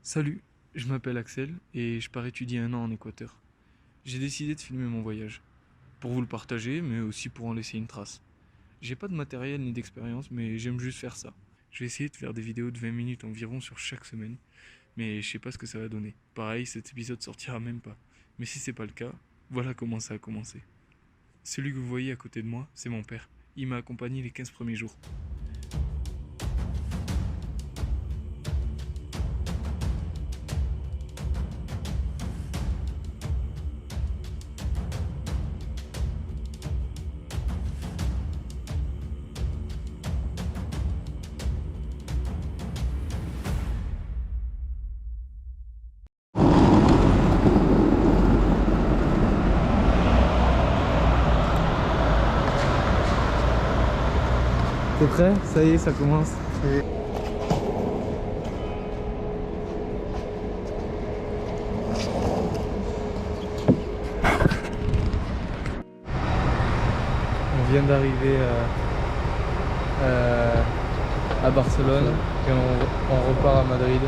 Salut, je m'appelle Axel et je pars étudier un an en Équateur. J'ai décidé de filmer mon voyage, pour vous le partager, mais aussi pour en laisser une trace. J'ai pas de matériel ni d'expérience, mais j'aime juste faire ça. Je vais essayer de faire des vidéos de 20 minutes environ sur chaque semaine, mais je sais pas ce que ça va donner. Pareil, cet épisode sortira même pas. Mais si c'est pas le cas, voilà comment ça a commencé. Celui que vous voyez à côté de moi, c'est mon père. Il m'a accompagné les 15 premiers jours. T'es prêt? Ça y est, ça commence. On vient d'arriver à Barcelone et on repart à Madrid.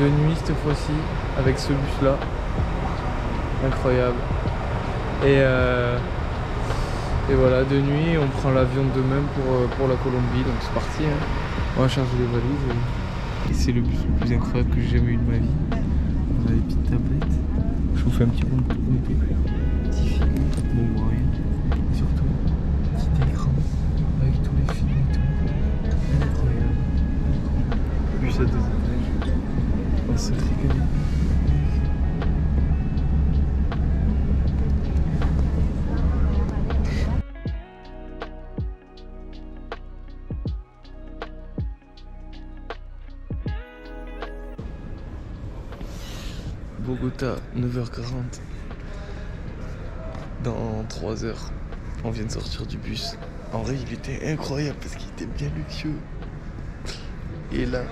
De nuit cette fois-ci, avec ce bus-là. Incroyable. Et voilà, de nuit, on prend l'avion demain pour la Colombie, donc c'est parti. Hein. On va charger les valises. Et c'est le bus le plus incroyable que j'ai jamais eu de ma vie. On a des petites tablettes. Je vous fais un petit compte. Petit film, bon, on voit rien. Et surtout, petit écran avec tous les films et tout. Incroyable. Bus à 2 étages. On se régale. Bogota, 9h40. Dans 3 heures, on vient de sortir du bus. En vrai, il était incroyable parce qu'il était bien luxueux. Et là,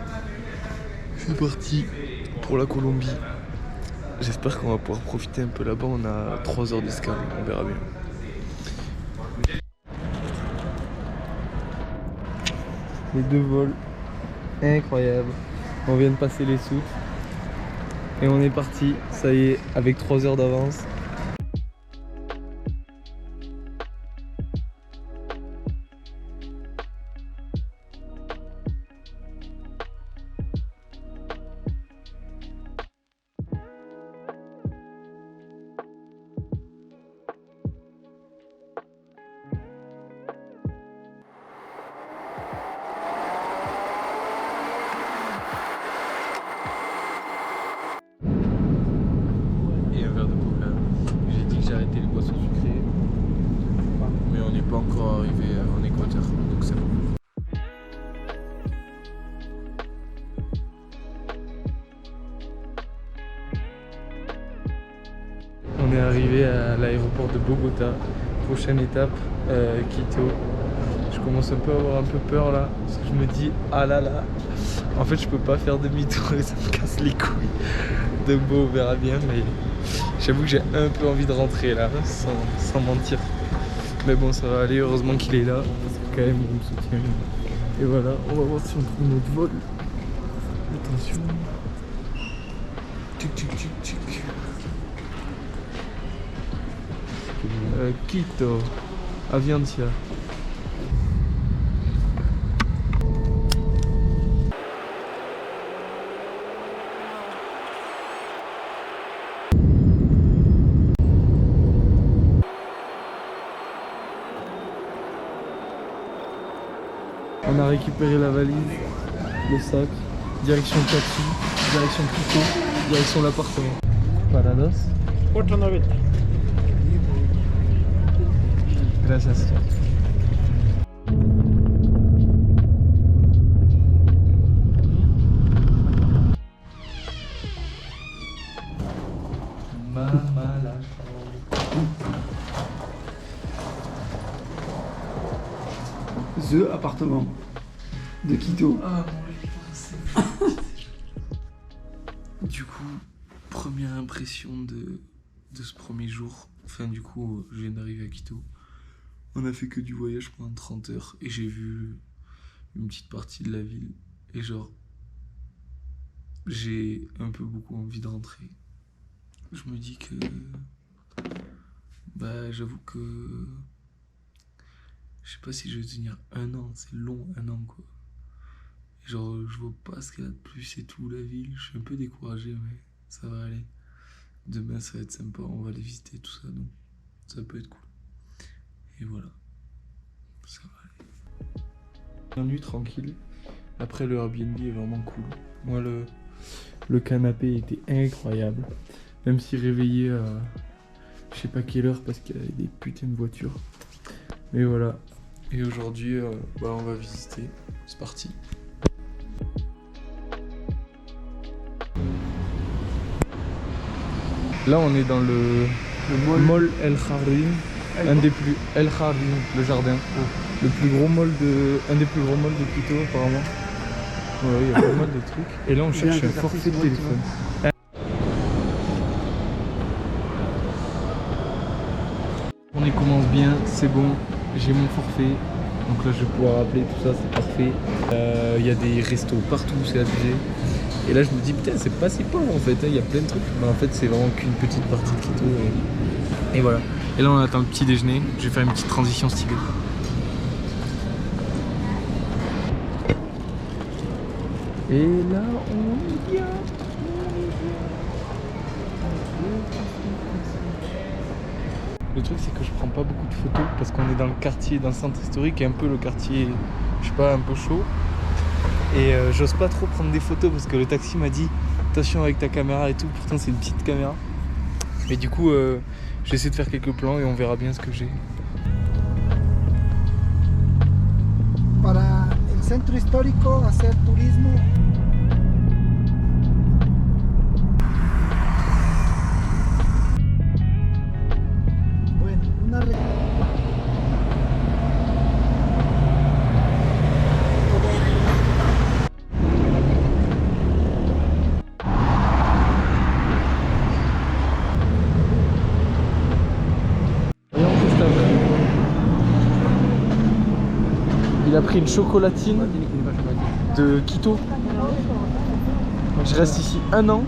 c'est parti pour la Colombie. J'espère qu'on va pouvoir profiter un peu là-bas. On a 3 heures d'escale, on verra bien. Les 2 vols, incroyable. On vient de passer les soutes. Et on est parti, ça y est, avec 3 heures d'avance. Et un verre de coca. J'ai dit que j'arrêtais les boissons sucrées. Mais on n'est pas encore arrivé en Équateur, donc c'est bon. On est arrivé à l'aéroport de Bogota. Prochaine étape, Quito. Je commence un peu à avoir un peu peur là, parce que je me dis, ah là là, en fait je peux pas faire demi-tour et ça me casse les couilles. De beau, on verra bien, mais j'avoue que j'ai un peu envie de rentrer là, sans mentir. Mais bon, ça va aller, heureusement qu'il est là, parce que quand même il me soutient. Et voilà, on va voir si on trouve notre vol. Attention. Tic tic tic tic. Quito, Avianca. On a récupéré la valise, le sac, direction taxi, direction Quito, direction l'appartement. Parados. 490. Gracias. Mama The appartement de Quito. Ah Du coup, première impression de ce premier jour. Enfin, du coup, je viens d'arriver à Quito. On a fait que du voyage pendant 30 heures et j'ai vu une petite partie de la ville. Et genre, j'ai un peu beaucoup envie de rentrer. Je me dis que j'avoue que je sais pas si je vais tenir un an, c'est long, un an quoi. Genre je vois pas ce qu'il y a de plus et tout, la ville, je suis un peu découragé mais ça va aller. Demain ça va être sympa, on va aller visiter tout ça donc ça peut être cool. Et voilà, ça va aller. Une nuit tranquille, après le Airbnb est vraiment cool. Moi le canapé était incroyable, même si réveillé à je sais pas quelle heure parce qu'il y avait des putains de voitures. Mais voilà. Et aujourd'hui, on va visiter. C'est parti. Là, on est dans le mall El Kharim. Un des plus El Kharim, le jardin. Le plus gros mall un des plus gros malls de Quito apparemment. Ouais, il y a pas mal de trucs. Et là, on cherche un forfait de téléphone. On y commence bien, c'est bon, j'ai mon forfait, donc là je vais pouvoir appeler tout ça, c'est parfait. Il y a des restos partout, c'est abusé. Et là je me dis putain c'est pas si pauvre en fait, il y a plein de trucs. Mais en fait c'est vraiment qu'une petite partie de Quito et voilà. Et là on attend le petit déjeuner, je vais faire une petite transition stylée. Et là on est bien. Le truc c'est que je prends pas beaucoup de photos parce qu'on est dans le quartier, dans le centre historique et un peu le quartier, je sais pas, un peu chaud. Et j'ose pas trop prendre des photos parce que le taxi m'a dit attention avec ta caméra et tout, pourtant c'est une petite caméra. Mais du coup j'essaie de faire quelques plans et on verra bien ce que j'ai. Para el centro histórico hacer turismo. Il a pris une chocolatine de Quito. Je reste ici un an.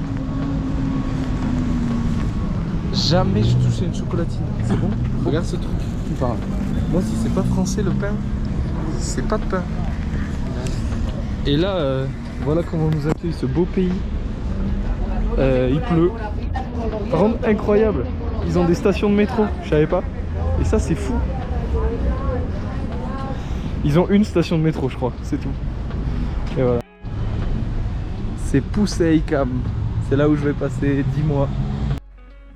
Jamais je touchais une chocolatine. C'est bon? Regarde ce truc. Moi si c'est pas français le pain, c'est pas de pain. Et là, voilà comment nous accueille ce beau pays. Il pleut. Par contre incroyable. Ils ont des stations de métro, je savais pas. Et ça c'est fou. Ils ont une station de métro je crois, c'est tout. Et voilà. C'est Puseicam. C'est là où je vais passer 10 mois.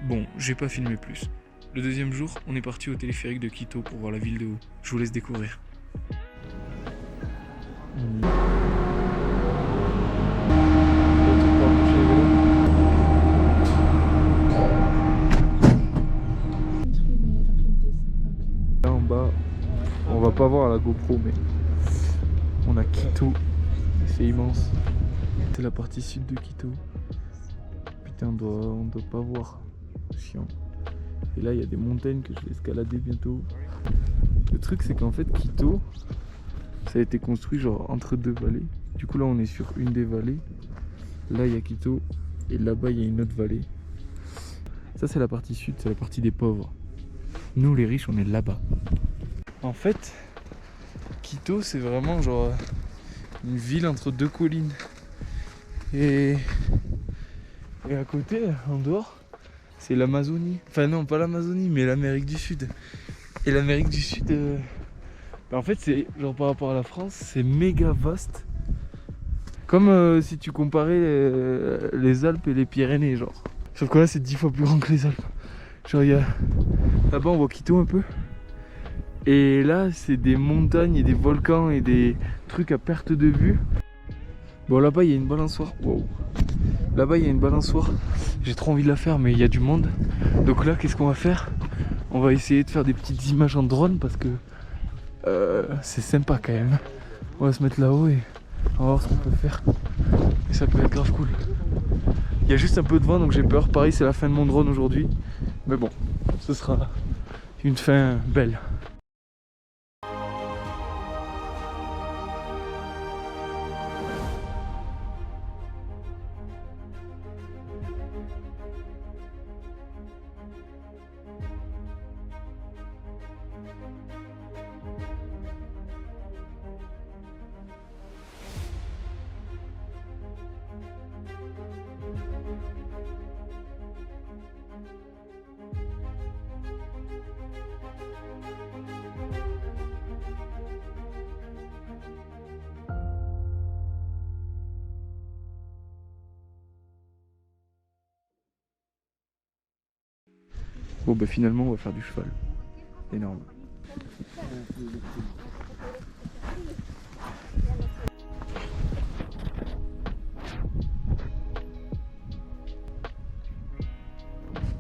Bon, j'ai pas filmé plus. Le deuxième jour, on est parti au téléphérique de Quito pour voir la ville de haut. Je vous laisse découvrir. Là en bas, on va pas voir la GoPro, mais on a Quito. C'est immense. C'est la partie sud de Quito. Putain, on doit pas voir. Chiant. Et là, il y a des montagnes que je vais escalader bientôt. Le truc, c'est qu'en fait, Quito, ça a été construit genre entre deux vallées. Du coup, là, on est sur une des vallées. Là, il y a Quito. Et là-bas, il y a une autre vallée. Ça, c'est la partie sud, c'est la partie des pauvres. Nous, les riches, on est là-bas. En fait, Quito, c'est vraiment genre une ville entre deux collines. Et à côté, en dehors, c'est l'Amazonie. Enfin non, pas l'Amazonie, mais l'Amérique du Sud. Et l'Amérique du Sud, en fait, c'est genre par rapport à la France, c'est méga vaste. Comme si tu comparais les Alpes et les Pyrénées, genre. Sauf que là, c'est 10 fois plus grand que les Alpes. Genre, là-bas, on voit Quito un peu. Et là, c'est des montagnes et des volcans et des trucs à perte de vue. Bon, là-bas, il y a une balançoire. Wow. Là-bas, il y a une balançoire. J'ai trop envie de la faire, mais il y a du monde. Donc là, qu'est-ce qu'on va faire? On va essayer de faire des petites images en drone parce que c'est sympa quand même. On va se mettre là-haut et on va voir ce qu'on peut faire. Et ça peut être grave cool. Il y a juste un peu de vent, donc j'ai peur. Pareil, c'est la fin de mon drone aujourd'hui. Mais bon, ce sera une fin belle. Bon bah finalement on va faire du cheval. Énorme.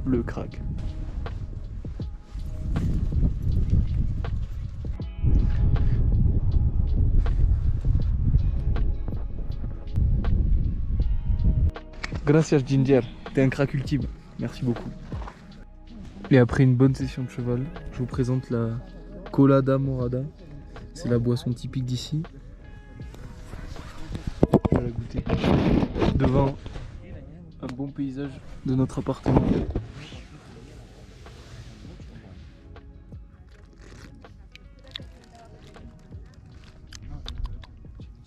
Le crack. Gracias Ginger, t'es un crack ultime. Merci beaucoup. Et après une bonne session de cheval, je vous présente la Colada Morada. C'est la boisson typique d'ici. Je vais la goûter. Devant un bon paysage de notre appartement.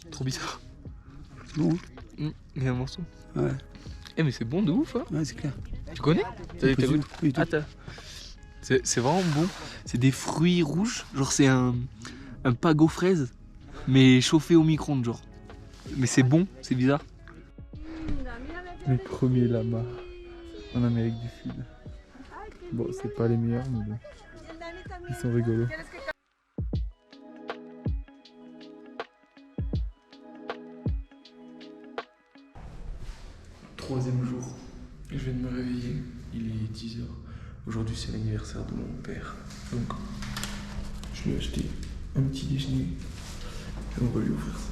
Trop bizarre. Bon. Il y a un morceau. Ouais. Eh mais c'est bon de ouf hein. Ouais, c'est clair. Tu connais? T'as Pas du goûté? tout, pas du tout. Attends. C'est vraiment bon. C'est des fruits rouges. Genre c'est un pago fraise. Mais chauffé au micro-ondes genre. Mais c'est bon, c'est bizarre. Les premiers lamas en Amérique du Sud. Bon, c'est pas les meilleurs, mais bon. Ils sont rigolos. Troisième jour. Je viens de me réveiller. Il est 10h. Aujourd'hui, c'est l'anniversaire de mon père. Donc, je lui ai acheté un petit déjeuner. Et on va lui offrir ça.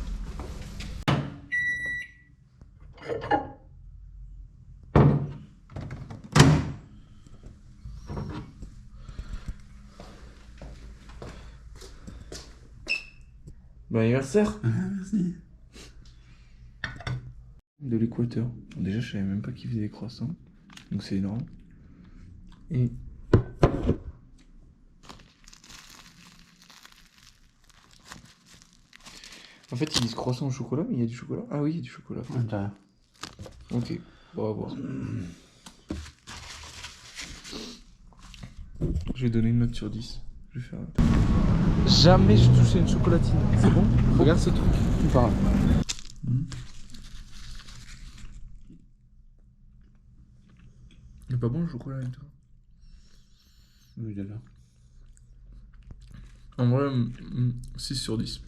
Bon anniversaire. Merci. De l'Équateur. Bon, déjà, je savais même pas qu'ils faisaient des croissants. Donc c'est énorme. Et en fait, ils disent croissant au chocolat, mais il y a du chocolat. Ah oui, il y a du chocolat. Ok, on va voir. Je vais donner une note sur 10. Je vais faire Jamais je touchais une chocolatine. C'est bon? Regarde ce truc. Tu parles. Il est pas bon le chocolat avec toi? Oui, d'accord. En vrai, 6 sur 10.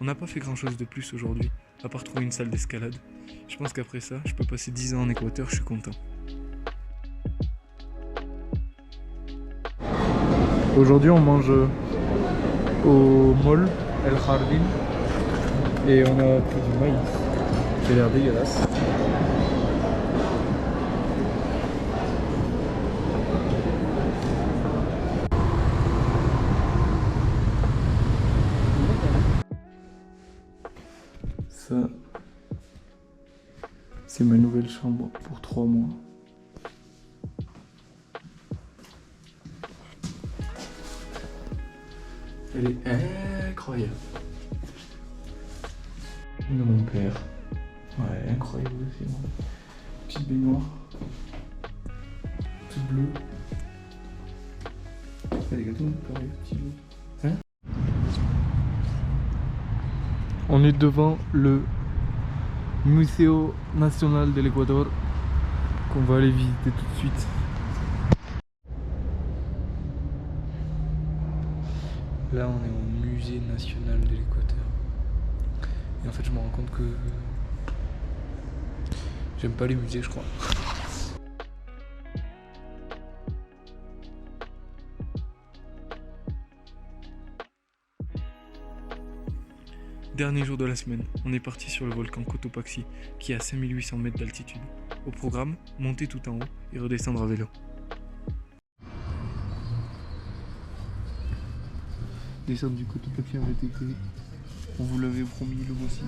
On n'a pas fait grand chose de plus aujourd'hui, à part trouver une salle d'escalade. Je pense qu'après ça, je peux passer 10 ans en Équateur, je suis content. Aujourd'hui, on mange au mall El Jardín et on a pris du maïs. Ça a l'air dégueulasse. Ça, c'est ma nouvelle chambre pour 3 mois. Elle est incroyable. De mon père. Ouais, incroyable aussi. Petite baignoire. Tout bleu. Il y a des gâteaux, pareil, petit bleu. Hein? On est devant le Museo Nacional de l'Équateur qu'on va aller visiter tout de suite. Là on est au musée national de l'Équateur. Et en fait je me rends compte que j'aime pas les musées je crois. Dernier jour de la semaine, on est parti sur le volcan Cotopaxi qui est à 5800 mètres d'altitude. Au programme, monter tout en haut et redescendre à vélo. Descendre du Cotopaxi en VTT, on vous l'avait promis, le voici.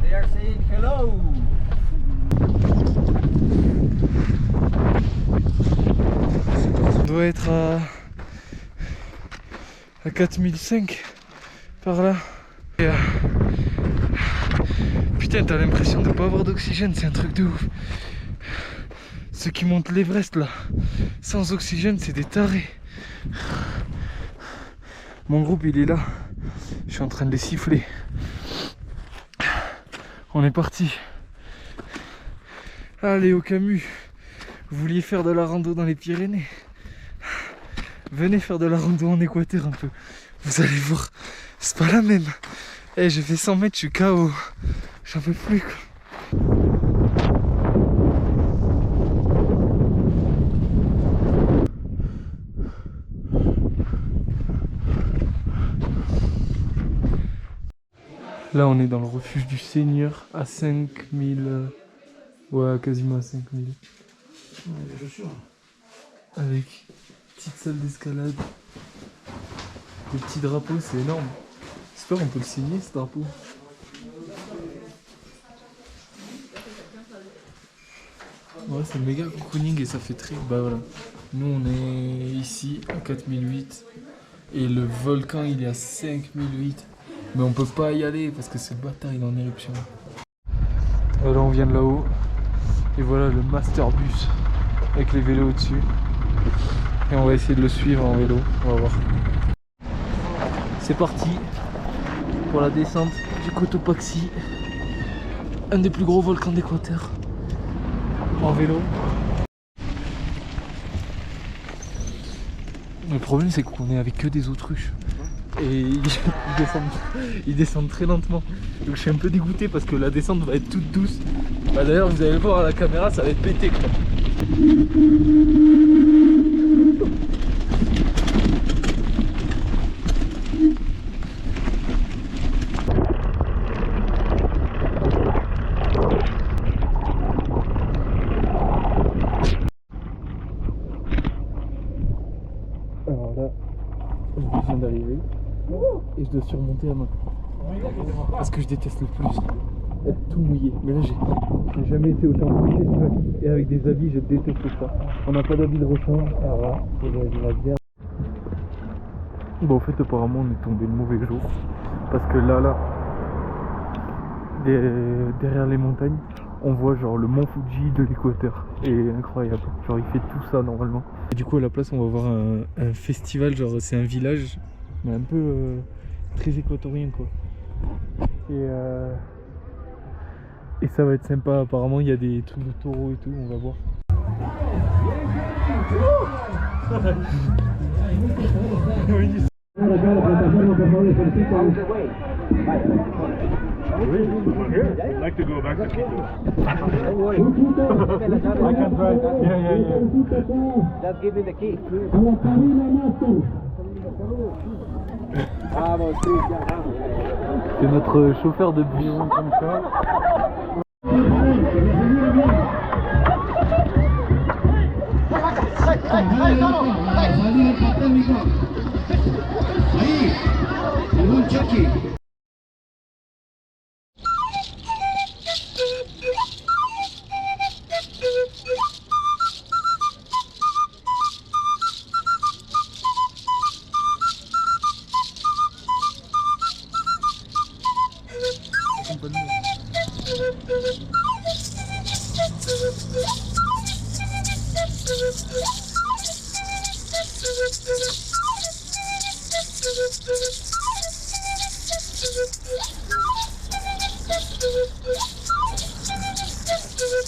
They are saying hello. On doit être à 4005 par là. Et, putain, t'as l'impression de pas avoir d'oxygène, c'est un truc de ouf. Ceux qui montent l'Everest là, sans oxygène, c'est des tarés. Mon groupe il est là, je suis en train de les siffler. On est parti. Allez au Camus. Vous vouliez faire de la rando dans les Pyrénées? Venez faire de la rando en Équateur un peu. Vous allez voir, c'est pas la même. Eh, j'ai fait 100 mètres, je suis KO. J'en peux plus quoi. Là on est dans le refuge du Seigneur à 5000... Ouais, quasiment à 5000. Avec petite salle d'escalade. Des petits drapeaux, c'est énorme. J'espère qu'on peut le signer ce drapeau. Ouais, c'est méga cocooning et ça fait très... Bah voilà. Nous on est ici à 4008 et le volcan il est à 5008. Mais on peut pas y aller parce que ce bâtard il est en éruption. Là on vient de là-haut. Et voilà le master bus avec les vélos au-dessus. Et on va essayer de le suivre en vélo. On va voir. C'est parti pour la descente du Cotopaxi. Un des plus gros volcans d'Équateur. En vélo. Le problème c'est qu'on est avec que des autruches. Et ils descendent très lentement. Donc je suis un peu dégoûté parce que la descente va être toute douce. Bah, d'ailleurs vous allez le voir à la caméra, ça va être pété quoi. Alors là, je viens d'arriver et je dois surmonter à main. Parce que je déteste le plus être tout mouillé. Mais là j'ai jamais été autant mouillé de ma vie. Et avec des habits je déteste ça. On n'a pas d'habits de rechange. Alors là, c'est la guerre. Bon en fait apparemment on est tombé le mauvais jour. Parce que là, derrière les montagnes, on voit genre le mont Fuji de l'Équateur. Et incroyable. Genre il fait tout ça normalement. Et du coup à la place on va voir un festival, genre c'est un village. Mais un peu très équatorien quoi. Et ça va être sympa, apparemment il y a des trucs de taureaux et tout, on va voir. I'd like to go back to Quito. Don't worry. I can drive. Yeah. Just give me the key. Vamos, Cristian, vamos. C'est notre chauffeur de bus. Comme ça.